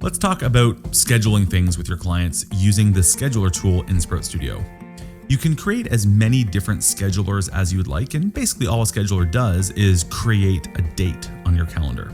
Let's talk about scheduling things with your clients using the scheduler tool in Sprout Studio. You can create as many different schedulers as you would like, and basically all a scheduler does is create a date on your calendar.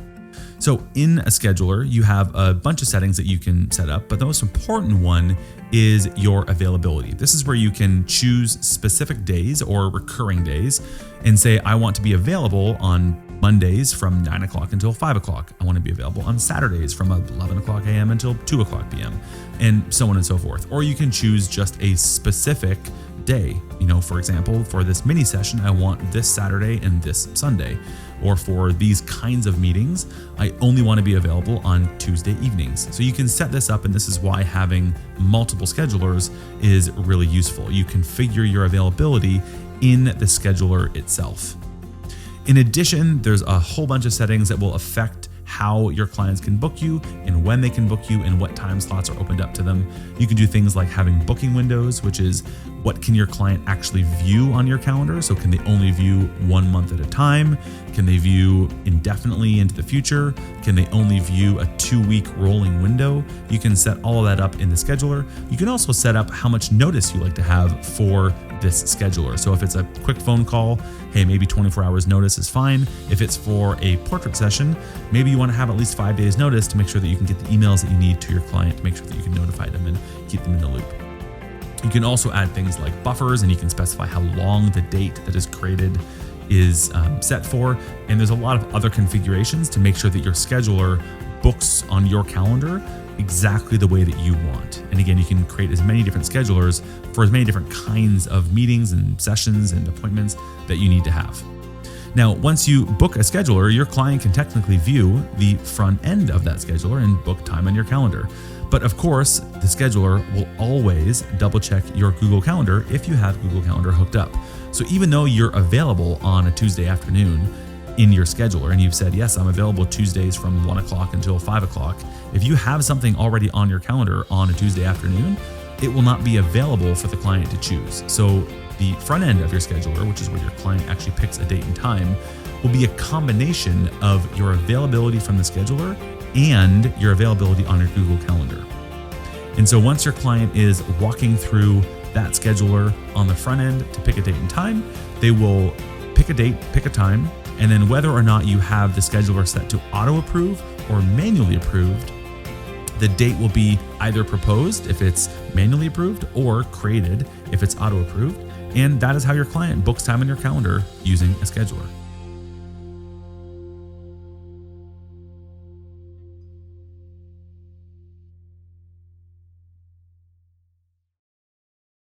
So in a scheduler, you have a bunch of settings that you can set up, but the most important one is your availability. This is where you can choose specific days or recurring days and say, I want to be available on Mondays from 9 o'clock until 5 o'clock. I want to be available on Saturdays from 11 o'clock a.m. until 2 o'clock p.m. and so on and so forth. Or you can choose just a specific day. For example, for this mini session, I want this Saturday and this Sunday. Or for these kinds of meetings, I only want to be available on Tuesday evenings. So you can set this up, and this is why having multiple schedulers is really useful. You configure your availability in the scheduler itself. In addition, there's a whole bunch of settings that will affect how your clients can book you and when they can book you and what time slots are opened up to them. You can do things like having booking windows, which is what can your client actually view on your calendar? So can they only view 1 month at a time? Can they view indefinitely into the future? Can they only view a 2-week rolling window? You can set all of that up in the scheduler. You can also set up how much notice you like to have for this scheduler. So if it's a quick phone call, hey, maybe 24 hours notice is fine. If it's for a portrait session, maybe you want to have at least 5 days notice to make sure that you can get the emails that you need to your client to make sure that you can notify them and keep them in the loop. You can also add things like buffers, and you can specify how long the date that is created is set for. And there's a lot of other configurations to make sure that your scheduler books on your calendar exactly the way that you want. And again, you can create as many different schedulers for as many different kinds of meetings and sessions and appointments that you need to have. Now, once you book a scheduler, your client can technically view the front end of that scheduler and book time on your calendar. But of course, the scheduler will always double check your Google Calendar if you have Google Calendar hooked up. So even though you're available on a Tuesday afternoon in your scheduler and you've said, yes, I'm available Tuesdays from 1 o'clock until 5 o'clock, if you have something already on your calendar on a Tuesday afternoon, it will not be available for the client to choose. So the front end of your scheduler, which is where your client actually picks a date and time, will be a combination of your availability from the scheduler and your availability on your Google Calendar. And so once your client is walking through that scheduler on the front end to pick a date and time, they will pick a date, pick a time, and then whether or not you have the scheduler set to auto approve or manually approved, the date will be either proposed if it's manually approved or created if it's auto approved. And that is how your client books time on your calendar using a scheduler.